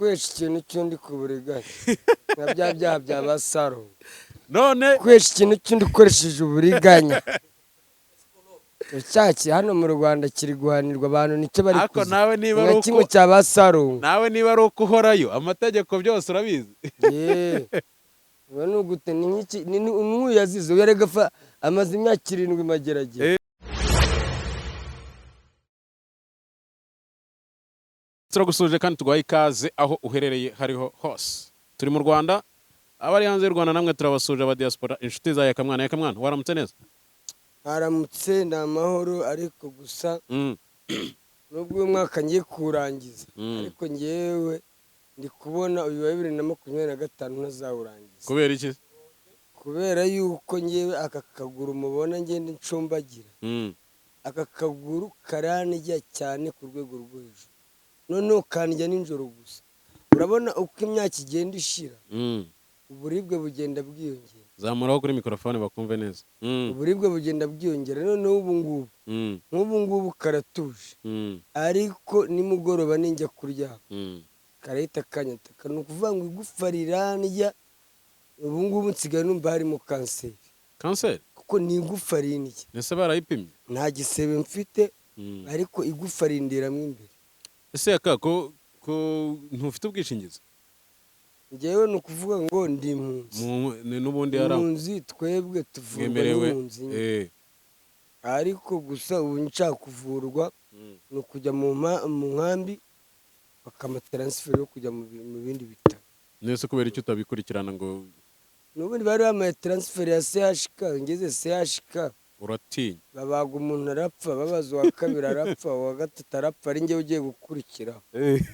kwesha ikintu cy'undi ku buriganya nka bya byaha bya basaro none kwesha ikintu cy'undi ukoresheje uburiganya icyaki hano mu Rwanda kiri guhanirwa abantu nicyo bari ariko kuzi nawe niba ari nka uko kimwe cya basaro nawe niba ari uko uhorayo amategeko byose urabizi ubu ni ugute ni nk'iki n'uyu yazize uyu yarega amaze imyaka 7 mageragere turagusuje kandi tuguhaye ikaze aho uherereye hariho hose turi mu Rwanda abari hanze y'u Rwanda namwe turabasuje aba diaspora inshuti za Yakamwana waramutse neza haramutse ni amahoro ariko gusa nubwo uyu mwaka ngiye kuwurangiza ariko ngewe ndi kubona uyu wa 2025 ntazawurangiza kubera iki kubera yuko ngewe aka kaguru mubona ngende ncumbagira aka kaguru karanijya cyane ku rwego rwo hejuru noneho kanjya nijoro gusa urabona uko imyaka igenda ishira uburibwe bugenda bwiyongera zamuraho kuri mikrofone bakumve neza uburibwe bugenda bwiyongera noneho ubu ngubu karatuje ariko nimugoroba ninjya kuryama karahita kanyataka ni ukuvuga ngo igufa riranjya ubu ngubu nsigaye numva harimo kanseri kuko ni igufa rinjya ese barayipimye nta gisebe mfite ariko igufa rindiramo imbere ese yakako ko ntufite ubwishingizi ngewe ni ukuvuga ngo ndi impunzi n'ubundi impunzi twebwe tuvurwa n'impunzi ariko gusa ubu nshaka kuvurwa ni ukujya mu nkambi bakamataransifer yo kujya mu bindi bitaro nese kubera icyo utabikurikirana ngo n'ubundi bari bamaye transfer ya CHK ngeze CHK uratinya babaga umuntu arapfa babaza uwa kabiri arapfa uwa gatatu arapfa ari njye ugiye gukurikiraho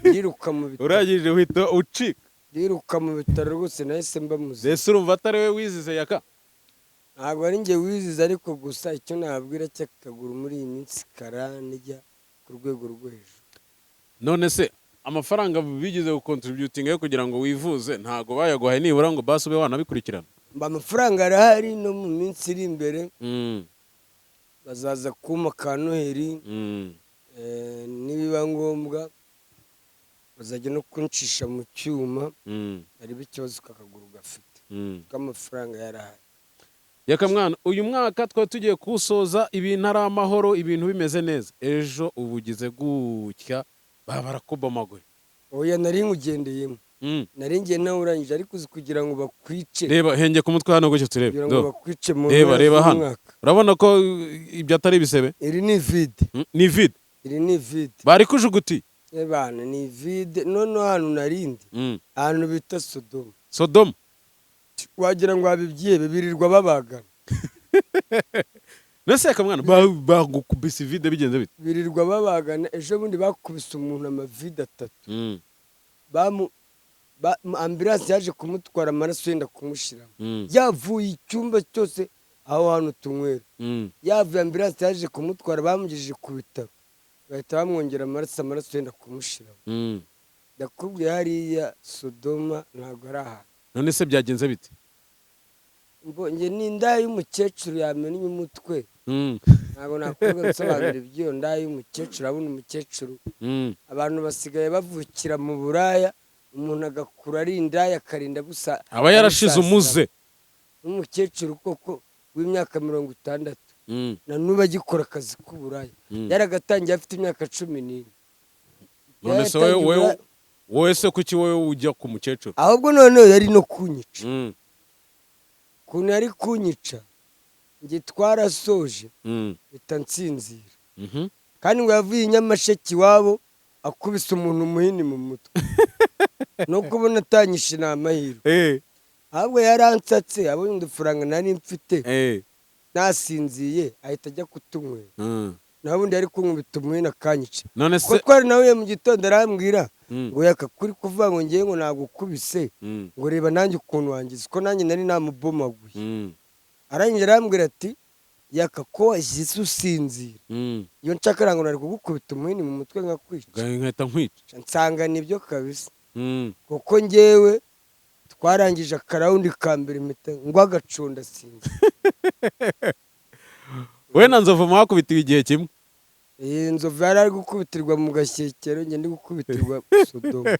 ndiruka mu bitaro uragije uhita ucika ndiruka mu bitaro rwose nahise mba muzima ese urumva atari we wizize yaka ntabwo ari njye wizize ariko gusa icyo nabwira cy'akaguru muri iyi minsi karanijya ku rwego rwo hejuru none se amafaranga bigize gukontributinga yo kugira ngo wivuze ntago bayaguhaye nibura ngo basi ube wanabikurikirana mba amafaranga arahari no mu minsi iri imbere bazaza kuma ka Noheli nibiba ngombwa bazajya no kuncisha mu cyuma ariko ikibazo kakaguru gafite k'amafaranga yarahari Yakamwana uyu mwaka twa tugiye kusoza ibintu ari amahoro ibintu bimeze neza ejo ubugize gutya barakubomagoye oya nari ngugendeyemo nari ngiye nawe urangije ariko uzi kugira ngo bakwice reba henge ku mutwe hano gutyo turebe kugira ngo bakwice mu reba hano urabona ko ibyo atari ibisebe iri ni vide iri ni vide bari kujuguti bana ni vide none hano narindi ahantu bita Sodoma wagira ngo abibyiye birirwa babagana nese Yakamwana bagukubise vide bigenze bite birirwa babagana ejo bundi bakubise umuntu amavide 3 ambulance yaje kumutwara amaraso yenda kumushiramo yavuye icyumba cyose aho hantu tunywera yavuye ambulance yaje kumutwara bamugejeje ku bitaro bahita bamwongera amaraso yenda kumushiramo ndakubwiye hariya Sodoma ntabwo ari ahantu none se byagenze bite mbonye ni inda y'umukecuru yamennye umutwe ntabwo nakubwira nsobanura iby'iyo nda y'umukecuru abona umukecuru abantu basigaye bavukira mu buraya umuntu agakura ari indaya akarinda gusa aba yarashize umuze n'umukecuru koko w'imyaka 60 na nuba agikora akazi k'uburaya yaragatangiye afite imyaka 11 none se wowe se kuki wowe ujya ku mukecuru ahubwo noneho yari no kunyica kuntu yari kunyica nge twarasoje bitansinzira kandi ngo yavuye Nyamasheke iwabo akubise umuntu umuhini mu mutwe no kubona atanyishe n'amahirwe ahubwo yaransatse abonye udufaranga nari mfite nasinziye ahita ajya kutunywera nabundi yari kunkubita umuhini akanyica ko twari nawe mu gitondo arambwira ngo yakakuri kuvuga ngo ngiye ngo nagukubise ngo reba nanjye ukuntu wangize ko nanjye nari namubomaguye arangije arambwira ati yakako washyize usinzira iyo nshaka ngo nari kugukubita umuhini mu mutwe nkakwica nkahita nkwica nsanga nibyo kabisa kuko ngewe twarangije akarawundi ka mbere mpita ngo agacunda sinzi we na Nzovu mwakubitiwe igihe kimwe Nzovu yari ari gukubitirwa mu Gashyekero njye ndi gukubitirwa Sodoma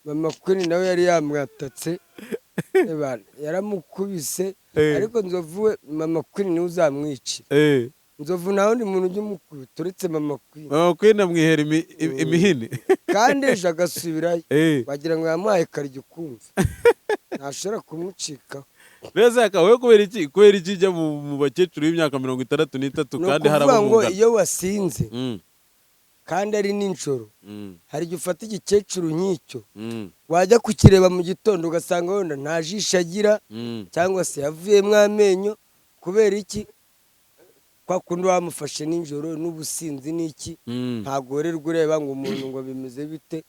mama Queen nawe yari yamwatatse yaramukubise ariko Nzovu we mama Queen niwe uzamwicira. Nzovu nawe ni muntu ujya umukubita uretse mama Queen. Mama Queen amwihera imihini kandi ejo agasubirayo wagira ngo yamuhaye karyo ukumva ntashobora kumucikaho. mbese wowe kubera iki ijya mu bakecuru b'imyaka 63 kandi hari abo ngo iyo wasinze kandi ari ninjoro hari igihe ufata igikecuru nk'icyo wajya kukireba mu gitondo ugasanga wenda nta jisho agira cyangwa se yavuyemo amenyo kubera iki kwa kundi wamufashe ninjoro n'ubusinzi n'iki ntabwo wererwa ureba ngo umuntu ngo bimeze bite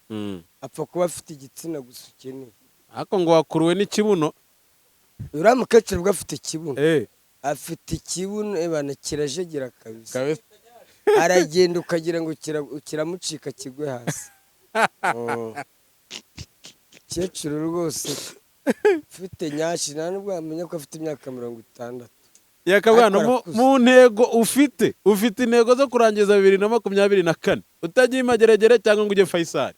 apfa kuba afite igitsina gusa ukeneye ariko ngo wakuruwe n'ikibuno. uriya mukecuru bwo afite ikibuno afite ikibuno ebana kirajegera kabisa aragenda ukagira ngo kiramucika kigwe hasi. Kecuru rwose ufite nyashi nta nubwo yamenya ko afite imyaka 60. Yakabwana mu ntego ufite intego zo kurangiza 2024 utagiye Mageragere cyangwa ngo uje Faisal.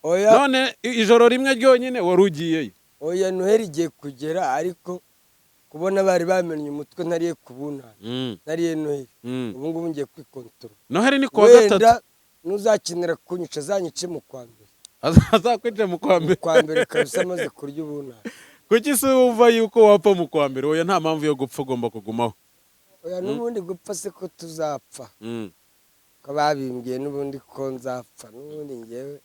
None ijoro rimwe ryonyine wari ugiyeyo. Oya Noheli igiye kugera ariko kubona bari bamenye umutwe ntariye kubuna nariye Noheli ubu ngubu ngiye kwikontorora. Noheli ni kuwa gatatu nuzakinira kunyica zanyice mu kwa mbere. Azakwice mu kwa mbere. Kwa mbere kabisa amaze kurya ubuna. Kuki se wumva yuko wapfa mu kwa mbere? Oya nta mpamvu yo gupfa ugomba kugumaho. Oya n'ubundi gupfa se ko tuzapfa. Ko babimbwiye n'ubundi ko nzapfa n'ubundi ngewe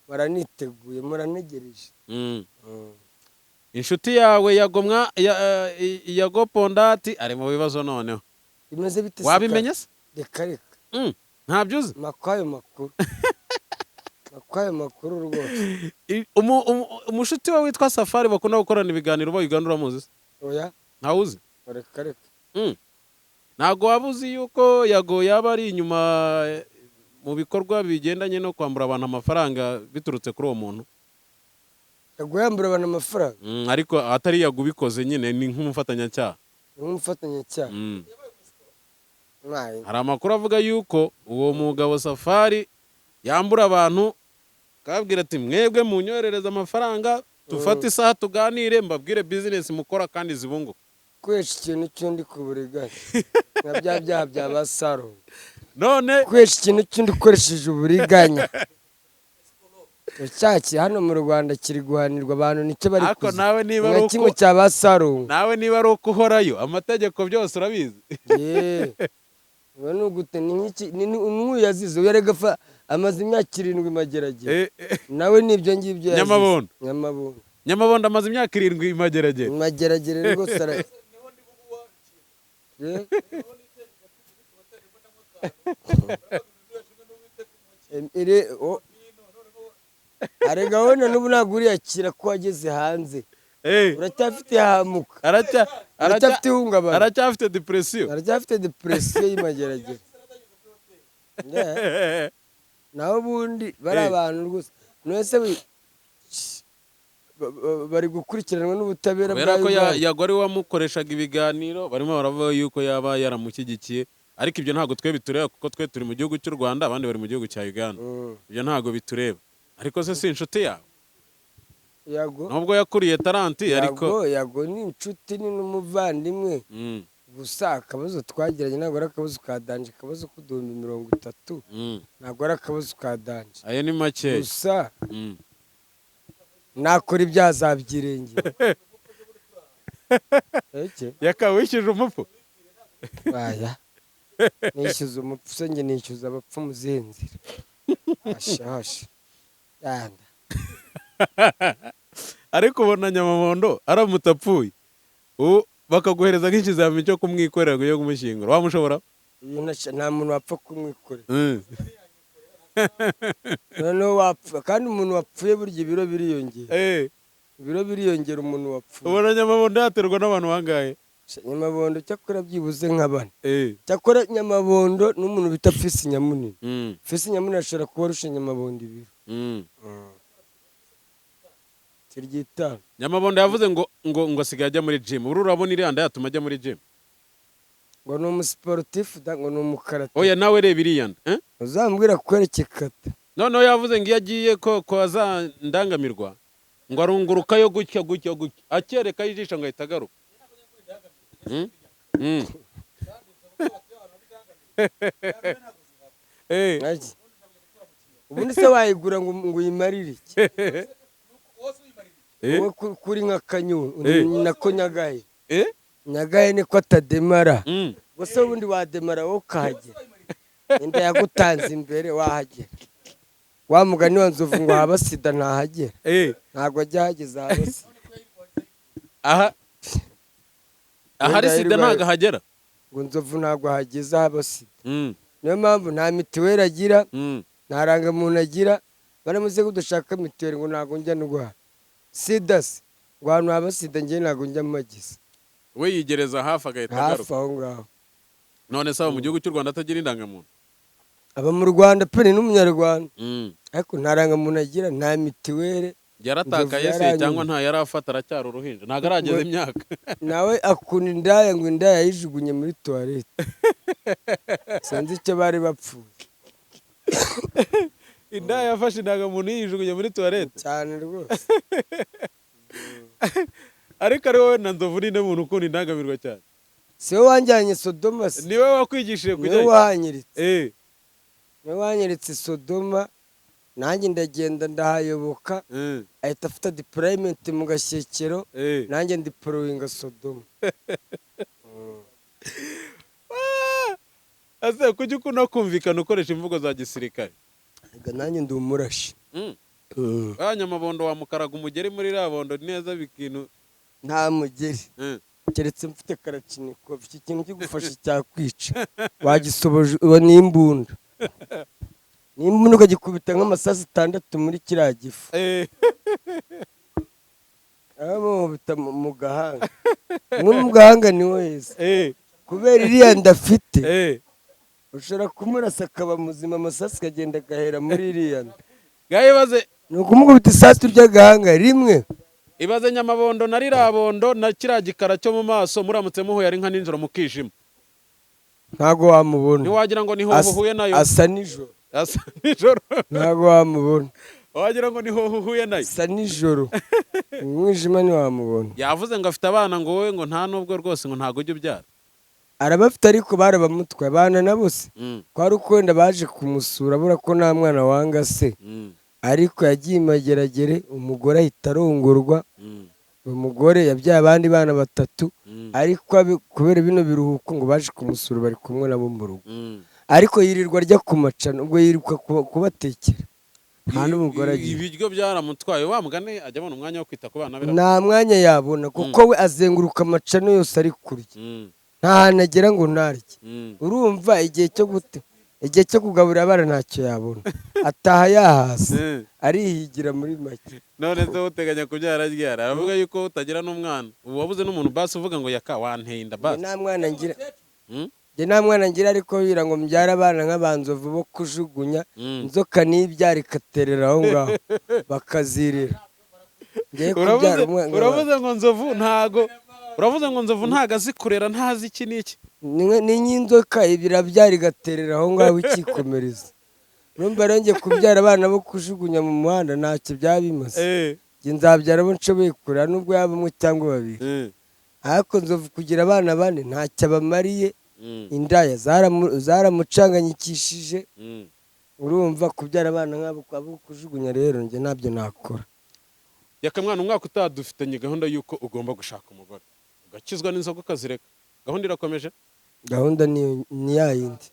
baraniteguye muranegereje. Inshuti yawe yagomwa yagopondati ari mu bibazo noneho. Bimeze bite se? Wabimenye se? Reka. Ntabyo uzi? Makwayo makuru. Makwayo makuru rwose. Umushuti wawe witwa Safari bakunda gukorana ibiganiro bayiganura muzi? Oya. Ntawuzi? Reka. Ntago wabuzi yuko yago yaba ari inyuma mu bikorwa bigendanye no kwambura abantu amafaranga biturutse kuri uwo muntu? Yago yambura abantu amafaranga? Ariko atari yago bikoze nyine ni nk'umufatanyacyaha. Nk'umufatanyacyaha. Hari amakuru avuga yuko uwo mugabo Safari yambura abantu kabwira ati mwebwe munyorereza amafaranga tufate isaha tuganire mbabwire business mukora kandi zibungu. Kwesha ikintu cyundi kuburiganya. Na bya basaro. None kwesha ikintu cyundi ukoresheje uburiganya. Cyaki hano mu Rwanda kiri guhanirwa abantu nicyo bari kuzi. Ako nawe niba ari uko kimwe cya basaro. Nawe niba ari uko uhorayo amategeko byose urabizi. Wano gute ni nk'iki yazize yarega fa amaze imyaka 7 Mageragere. Nawe nibyo ngibyo yazize. Nyamabondo amaze imyaka 7 Mageragere. Mageragere rwose ara. Arega wona n'ubu naguriye akira ko ageze hanze. Uracyafite hamuka. Aracyafite ihungabana. Aracyafite depression. Aracyafite depression y'Imageragere. Naho bundi bari abantu rwose. Nese bari gukurikiranwa n'ubutabera bwayo. Ko yagwari wamukoreshaga ibiganiro barimo baravuga yuko yaba yaramukigikiye. Ariko ibyo ntago twe bitureba kuko twe turi mu gihugu cy'u Rwanda abandi bari mu gihugu cya Uganda. Ibyo ntago bitureba. Ariko se si inshuti yawe? Yago nubwo yakuriye taranti ariko yago ni inshuti ni n'umuvandimwe. Gusa akabazo twagiranye ntabwo ari akabazo ka danje, akabazo k'uduhumbi 30 ntabwo ari akabazo ka danje. Ayo ni make. Gusa nakora ibyazabyirengera. Yakawishije umupfu. Baya nishyuza umupfu se nge nishyuza abapfu mu zenzira. Ashasha yanda. Ariko ubona Nyamabondo aramutapfuye bakaguhereza nk'ikizamini cyo kumwikorera ngo yo kumushyingura wamushobora? Nta muntu wapfa kumwikorera. Noneho wapfa kandi umuntu wapfuye burya ibiro biriyongera. Ibiro biriyongera umuntu wapfuye. Ubona Nyamabondo yaterwa n'abantu bangahe? Nyamabondo cyakora byibuze nk'abana. Cyakora Nyamabondo n'umuntu bita Fisi Nyamunini. Fisi Nyamunini ashobora kuba arusha Nyamabondo ibiro. Nyamabondo yavuze ngo asigaye ajya muri gym. Uru urabona iranda yatuma ajya muri gym? Ngo ni umusportif ngo ni umukarate. Oya nawe reba iriyanda. Uzambwira kwereke kata. noneho yavuze ngo iyo agiye ko azandangamirwa ngo arungurukayo gutya gutya gutya akereka ijisho ngo ahita agaruka. ubundi se wayigura ngo uyimarire iki? wowe kuri nk'akanyoni nako nyagaye nyagaye niko atademara gusa ubundi wademara wowe ukahagera inda yagutanze imbere wahagera. wa mugani wa nzovu ngo haba sida ntahagera ntabwo ajya ahageze haba sida. ahari sida ntabwo ahagera ngo nzovu ntabwo ahageze haba sida. niyo mpamvu nta mituweli agira nta rangamuntu agira. baramuze ko dushaka mituweli ngo ntabwo njya ndwara sida se ngo ahantu haba sida njye ntabwo njya magize. we yigereza hafi agahita agaruka hafi aho ngaho. none se aba mu gihugu cy'u Rwanda atagira indangamuntu? aba mu Rwanda pe ni n'umunyarwanda ariko nta rangamuntu agira nta mituweli. yaratakaye se cyangwa nta yari afata aracyari uruhinja ntabwo arageza imyaka? nawe akunda indaya ngo indaya yayijugunye muri tuwarete sinzi icyo bari bapfuye. indaya yafashe indangamuntu yijugunye muri tuwarete cyane rwose. ariko ari wowe na nzovu ni muntu ukunda indangamirwa cyane. si wowe wanjyanye Sodoma se? niwe wakwigishije kujya? niwe wanyiritse. niwe wanyiritse Sodoma nanjye ndagenda ndahayoboka ahita afite deployment mu Gashyekero nanjye ndipolowinga Sodoma. ase kujya ukunda kumvikana ukoresha imvugo za gisirikare? nanjye ndi umurashi. nyamabondo wamukaraga umugeri muri rabondo neza bikintu? nta mugeri keretse mfite karaciniko iki kintu kigufasha cyakwica wagisoboje n'imbunda n'imbunda ukagikubita nk'amasasu 6 muri kiriya gifu bita mu gahanga. mu gahanga ni wese kubera iriya ndafite ushobora kumurasa akaba muzima amasasu akagenda agahera muri iriya nda. gayibaze ni ukumukubita isasu ry'agahanga rimwe. ibaze nyamabondo na rirabondo na kiriya gikara cyo mu maso muramutse muhuye ari nka nijoro mukijima ntago wamubona. ntiwagira ngo niho uhuye nayo? asa nijoro. ntago wamubona. wagira ngo niho uhuye nayo? asa nijoro umwijima ntiwamubona. yavuze ngo afite abana ngo wowe ngo nta nubwo rwose ngo ntago ujya ubyara. arabafite ariko barabamutwaye abana na bose kwari ukwenda baje kumusura abura ko nta mwana wanga se ariko yagiye imageragere umugore ahita arongorwa. umugore yabyaye abandi bana 3 ariko kubera bino biruhuko ngo baje kumusura bari kumwe nabo mu rugo ariko yirirwa arya ku macana ubwo yirirwa kubatekera nta n'umugore agira. ibiryo byaramutwaye wa mugane ajya abona umwanya wo kwita ku bana be? nta mwanya yabona kuko we azenguruka amacana yose ari kurya nta hantu agera ngo ntarye. urumva igihe cyo kugaburira abana ntacyo yabona ataha yahase arihigira muri make. none se uteganya kubyara ryara? aravuga yuko utagira n'umwana ubu wabuze n'umuntu basi uvuga ngo yaka wanteye inda basi? nta mwana ngira nta mwana ngira ariko bira ngo mbyara abana nk'abanzovu bo kujugunya inzoka n'ibyara ikaterera aho ngaho bakazirira. uravuze ngo nzovu ntago azi kurera ntazi iki n'iki? ni nk'inzoka birabyara igaterera aho ngaho ikikomereza. urumva rero njye kubyara abana bo kujugunya mu muhanda ntacyo byaba bimaze. njye nzabyara abo nshoboye kurera nubwo yaba 1 cyangwa 2 ariko nzovu kugira abana 4 ntacyo abamariye. indaya zaramucanganyikishije. urumva kubyara abana nk'abo kujugunya rero njye ntabyo nakora. yakamwana umwaka utaha dufitanye gahunda y'uko ugomba gushaka umugore ugakizwa n'inzoga ukazireka. gahunda irakomeje? gahunda ni ya yindi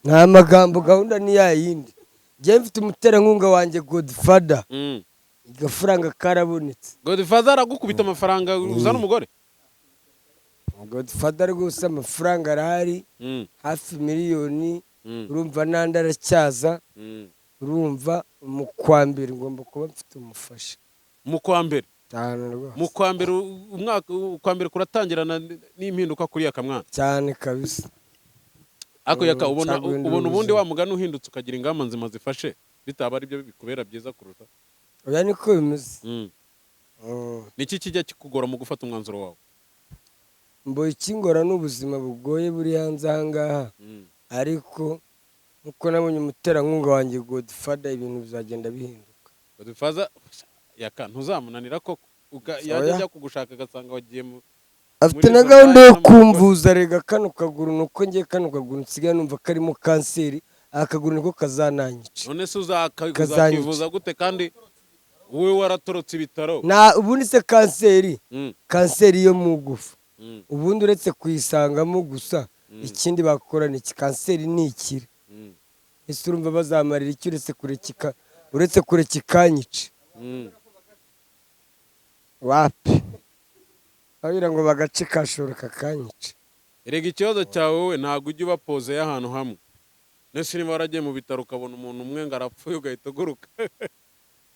nta magambo. gahunda ni ya yindi. njye mfite umuterankunga wanjye Godfather agafaranga karabonetse. Godfather aragukubita amafaranga uzana umugore? Godfather rwose amafaranga arahari hafi miliyoni. urumva n'andi aracyaza. urumva mu kwa mbere ngomba kuba mfite umufasha. mu kwa mbere? cyane rwose. mu kwa mbere umwaka kwa mbere kuratangirana n'impinduka kuri yakamwana cyane kabisa. ako yaka ubona ubundi wa mugani uhindutse ukagira ingamba nzima zifashe bitaba ari byo bikubera byiza kuruta? oya niko bimeze. niki kijya kikugora mu gufata umwanzuro wawe? mbo ikingora n'ubuzima bugoye buri hanze aha ngaha ariko nkuko nabonye umuterankunga wanjye Godfather ibintu bizagenda bihinduka. Godfather yaka ntuzamunanira koko yajya ajya kugushaka agasanga wagiye afite na gahunda yo kumvuza rega kano kaguru nuko ngiye kano kaguru nsigaye numva karimo kanseri akaguru niko kazananyica. None se uzakivuza gute kandi wowe waratorotse ibitaro? Ubundi se kanseri yo mu gufa ubundi uretse kuyisangamo gusa ikindi bakora ni kanseri ni ikira. Ese urumva bazamarira iki uretse kureka ikanyica? Wapi babira ngo bagace kashobora kakanyica. Erega ikibazo cyawe wowe ntabwo ujya ubapoze y'ahantu hamwe. Nese niba waragiye mu bitaro ukabona umuntu umwe ngo arapfuye ugahita uguruka.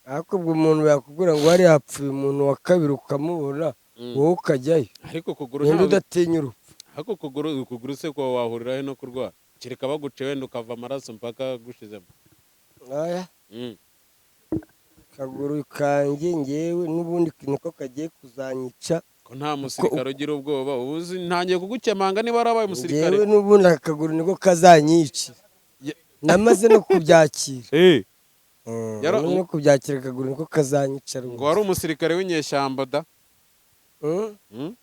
Ariko ubwo umuntu yakugura ngo hari hapfuye umuntu wa kabiri ukamubona wowe ukajyayo. Ariko kuguru ntabwo udatinya urupfu. Ariko kuguru se ko wahuriraho no kurwara. Kereka baguce wenda ukava amaraso mpaka gushizemo. Aya. Kaguru kanjye ngewe n'ubundi niko kagiye kuzanyica. Ko nta musirikare ugira ubwoba ubuzi ntangiye kugukemanga niba warabaye umusirikare. Ngewe n'ubundi akaguru niko kazanyica. Namaze no kubyakira. No kubyakira akaguru niko kazanyica. Ngo wari umusirikare w'inyeshyamba da?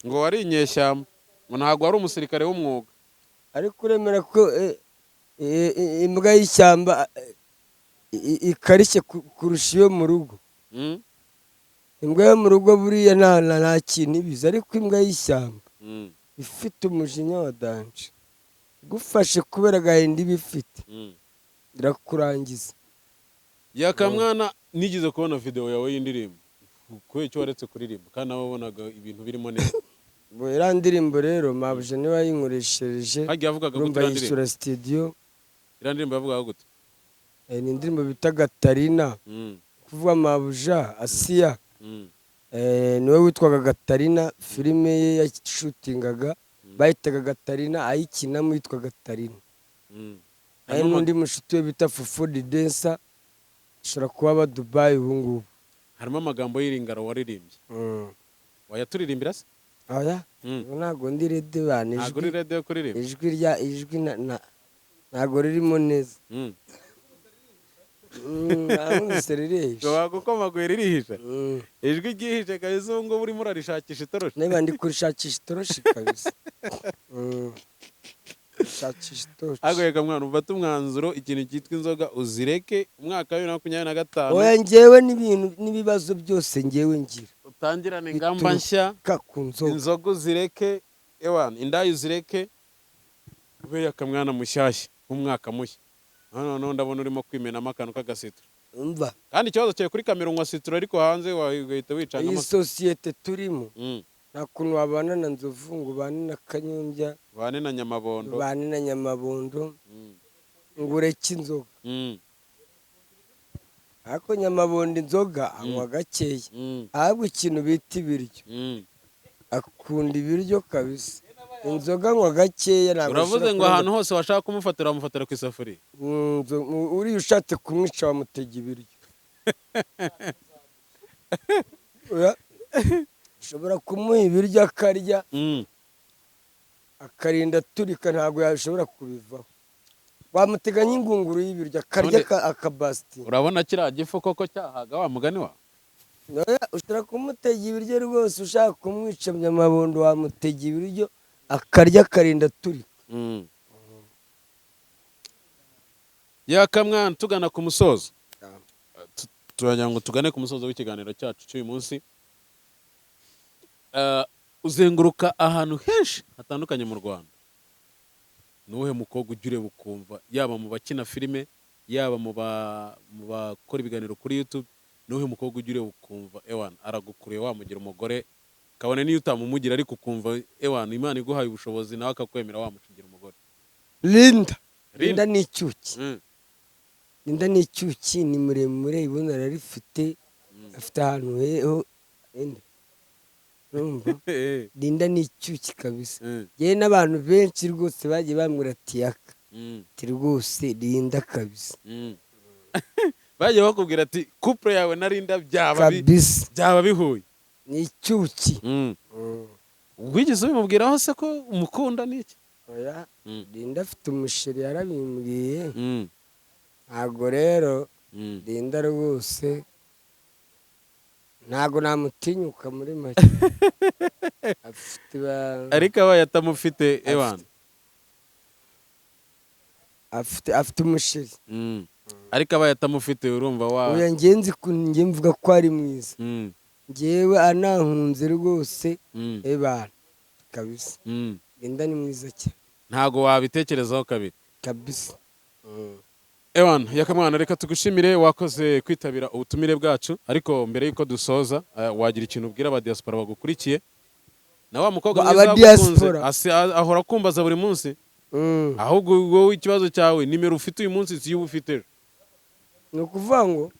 Ngo wari inyeshyamba. Ngo ntabwo wari umusirikare w'umwuga. Ariko uremera ko imbwa y'ishyamba ikarishye kurusha iyo mu rugo? Imbwa yo mu rugo buriya nta kintu ibiza, ariko imbwa y'ishyamba ifite umujinya wa danje igufashe kubera agahinda iba ifite irakurangiza. Yakamwana nigeze kubona video yawe y'indirimbo kubera icyo waretse kuririmba kandi nawe wabonaga ibintu birimo neza. Iriya ndirimbo rero mabuje niwe yayinkoreshereje. Hagiye avugaga gute yishyura studio? Iriya ndirimbo yavugaga gute? Ni indirimbo bita Gatarina. Kuvuga mabuja Asiya niwe witwaga Gatarina. Filime ye yashutingaga bayitaga Gatarina, ayikinamo yitwa Gatarina. Hari n'undi mushuti we bita Fufu di Densa ashobora kuba aba Dubai ubu ngubu. Harimo amagambo y'iringaro waririmbye. Wayaturirimbira se? Oya, ntabwo ndi rede bane. Ntabwo uri rede yo kuririmba? Ijwi ntabwo ririmo neza. Ngo bagukomaguye ririhisha? Ijwi ryihishe kabisa ubu ngubu urimo urarishakisha itoroshi? Niba ndi kurishakisha itoroshi kabisa. Ahubwo reka mwana ufate umwanzuro ikintu cyitwa inzoga uzireke umwaka wa 2025. Oya ngewe n'ibibazo byose ngewe ngira. Utangirane ingamba nshya. Inzoga uzireke, indayi uzireke. Ube yakamwana mushyashya umwaka mushya. None ndabona urimo kwimenamo akantu k'agasitro. Umva. Kandi ikibazo cyawe kuri kamera unywa sitro ariko hanze wahita wicanga. Iyi sosiyete turimo. Nta kuntu wabana na Nzovu ngo ubane na Kanyombya, ubane na Nyamabondo, ngo ureke inzoga. Ariko Nyamabondo inzoga anywa gakeya, ahubwo ikintu bita ibiryo akunda ibiryo kabisa. Inzoga anywa gakeya ntabwo. Uravuze ngo ahantu hose washaka kumufatira wamufatira ku isafuriya? Uriya ushatse kumwica wamutega ibiryo. Ushobora kumuha ibiryo akarya akarinda aturika ntabwo yashobora kubivaho. Wamutega nk'ingunguru y'ibiryo akarya akabasiti. Urabona kiriya gifu koko cyahaga wa mugani wawe? Ushobora kumutega ibiryo rwose ushaka kumwica Nyamabondo wamutega ibiryo akarya akarinda aturika. Yakamwana tugana ku musozo. Turagira ngo tugane ku musozo w'ikiganiro cyacu cy'uyu munsi. Uzenguruka ahantu henshi hatandukanye mu Rwanda. Nuwe mukobwa ujya ureba ukumva yaba mu bakina filime yaba mu bakora ibiganiro kuri YouTube, nuwe mukobwa ujya ureba ukumva aragukuriye wamugira umugore kabone niyo utamumugira ariko ukumva Imana iguhaye ubushobozi nawe akakwemera wamucugira umugore? Linda ni icyuki. Linda ni icyuki, ni muremure ibona rarifite afite ahantu heho. Linda ni icyuki kabisa. Yewe n'abantu benshi rwose bagiye bambwira tiyaka rwose Linda kabisa. Bagiye bakubwira ati couple yawe na Linda byaba bihuye. Ni icyuki. Wigeze ubimubwiraho se ko umukunda n'iki? Oya, Linda afite umusheri yarabimbwiye. ntabwo rero Linda rwose ntabwo namutinyuka muri make. ariko abaye atamufite ewana afite umusheri. ariko abaye atamufite urumva oya njye mvuga ko ari mwiza. njyewe anankunze rwose ebana kabisa. Linda ni mwiza cyane, ntago wabitekerezaho kabiri kabisa. ewana Yakamwana, reka tugushimire wakoze kwitabira ubutumire bwacu, ariko mbere yuko dusoza wagira ikintu ubwira aba diaspora bagukurikiye na wa mukobwa mwiza wakunze ahora kumbaza buri munsi. ahubwo wowe ikibazo cyawe nimero ufite uyu munsi si yo ufite. ni ukuvuga ngo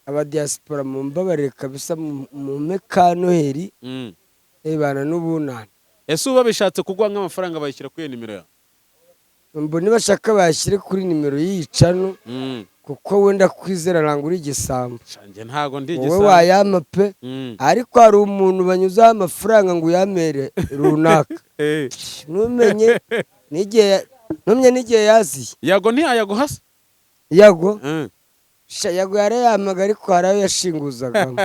aba diaspora mumbabarire kabisa, mume ka Noheli ebana n'ubunani. ese uba bishatse kugwa nk'amafaranga bayishyira kuri iyo nimero yawe? mbona bashaka bashyire kuri nimero y'iyicano, kuko wenda kwizera ntabwo uri igisambo. ntago ndi igisambo, wowe wayama pe. ariko hari umuntu banyuzaho amafaranga ngo uyamere runaka. ntumenye n'igihe yaziye. yago ntiyayaguha se? yago yago yarayamaga, ariko hari ayo yashinguzagamo.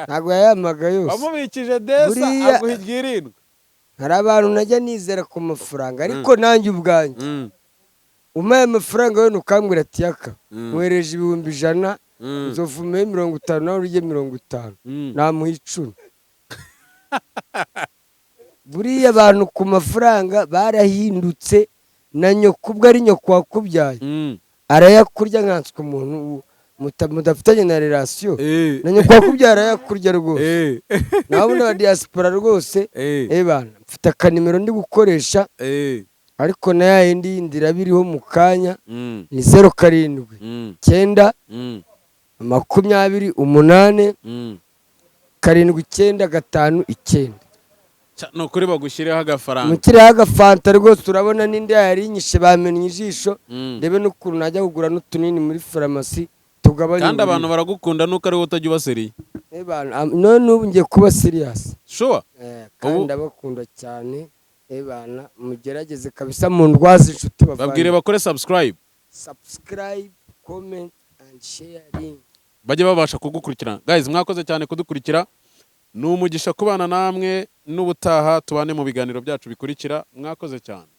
ntabwo yayamaga yose. wamubikije desa aguha iryirindwi. hari abantu najya nizera ku mafaranga, ariko nanjye ubwanjye umpaye amafaranga we ukambwira ati yaka mwereje 100,000 uzovumeho 50 nawe urye 50, namuha 10. buriya abantu ku mafaranga barahindutse. na nyoko ubwo ari nyoko wakubyaye arayakurya nkanswe umuntu mudafitanye na relation. na nyoko wakubyaye arayakurya rwose. nawe n'aba diaspora rwose ebana mfite akanimero ndi gukoresha, ariko na ya yindi ndira biriho mu kanya ni 07 9 28 7 9 5 9. no kuri bagushyirireho agafaranga. mukiriho agafanta rwose. turabona n'indi yarinyishe bamenye ijisho. ndebe n'ukuntu najya kugura n'utunini muri farumasi tugabanya. kandi abantu baragukunda nuko ari wowe utajya ubaseriye. none ubu ngiye kuba serious. sure. kandi ndabakunda cyane ebana, mugerageze kabisa mu ndwaza inshuti bavanye. babwire bakore subscribe, comment and sharing. bajye babasha kugukurikirana. guys, mwakoze cyane kudukurikira. ni umugisha kubana namwe, n'ubutaha tubane mu biganiro byacu bikurikira. mwakoze cyane.